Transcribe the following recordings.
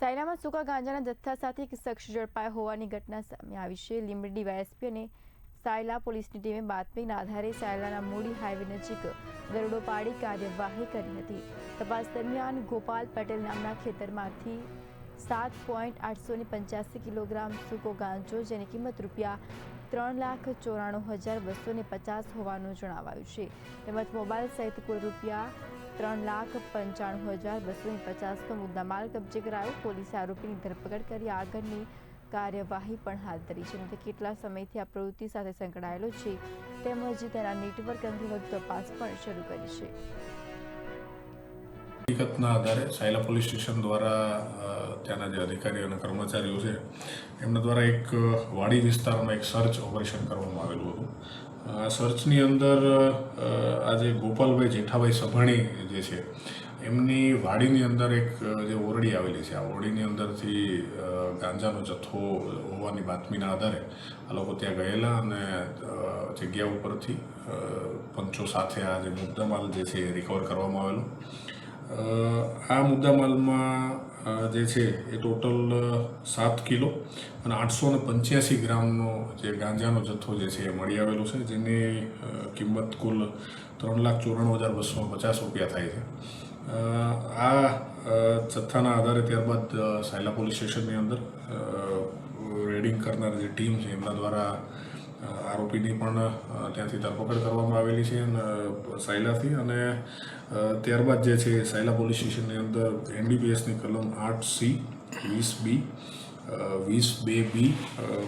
સાયલામાં સૂકા ગાંજાના જથ્થા સાથે એક શખ્સ ઝડપાયો હોવાની ઘટના સામે આવી છે. લીંબડી ડીવાયએસપી અને સાયલા પોલીસની ટીમે બાતમીના આધારે સાયલાના મૂડી હાઈવે નજીક દરોડો પાડી કાર્યવાહી કરી હતી. તપાસ દરમિયાન ગોપાલ પટેલ નામના ખેતરમાંથી 7.885 કિલોગ્રામ સૂકો ગાંજો, જેની કિંમત ₹3,94,250 હોવાનું જણાવાયું છે. તેમજ મોબાઈલ સહિત કુલ ₹3,95,250નો મુદ્દામાલ કબજે કરાયો. પોલીસે આરોપીની ધરપકડ કરી આગળની કાર્યવાહી પણ હાથ ધરી છે. તે કેટલા સમયથી આ પ્રવૃત્તિ સાથે સંકળાયેલો છે તેમજ તેના નેટવર્ક અંગે વધુ તપાસ પણ શરૂ કરી છે. હકીકતના આધારે સાયલા પોલીસ સ્ટેશન દ્વારા ત્યાંના જે અધિકારીઓ અને કર્મચારીઓ છે એમના દ્વારા એક વાડી વિસ્તારમાં એક સર્ચ ઓપરેશન કરવામાં આવેલું હતું. આ સર્ચની અંદર આજે ગોપાલભાઈ જેઠાભાઈ સભાણી જે છે એમની વાડીની અંદર એક જે ઓરડી આવેલી છે, આ ઓરડીની અંદરથી ગાંજાનો જથ્થો હોવાની બાતમીના આધારે આ લોકો ત્યાં ગયેલા અને જગ્યા ઉપરથી પંચો સાથે આ જે મુદ્દામાલ જે છે એ રિકવર કરવામાં આવેલો. આ મુદ્દામાલમાં જે છે એ ટોટલ 7 કિલો અને 885 ગ્રામનો જે ગાંજાનો જથ્થો જે છે એ મળી આવેલો છે, જેની કિંમત કુલ ₹3,94,250 થાય છે. આ જથ્થાના આધારે ત્યારબાદ સાયલા પોલીસ સ્ટેશનની અંદર રેડિંગ કરનાર જે ટીમ છે એમના દ્વારા આરોપીની પણ ત્યાંથી ધરપકડ કરવામાં આવેલી છે સાયલાથી. અને ત્યારબાદ જે છે સાયલા પોલીસ સ્ટેશનની અંદર NDPSની કલમ 8C, 20B, 20(2)B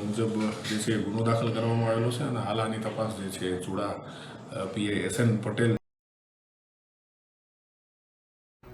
મુજબ જે છે ગુનો દાખલ કરવામાં આવેલો છે અને હાલ આની તપાસ જે છે ચુડા PI SN પટેલ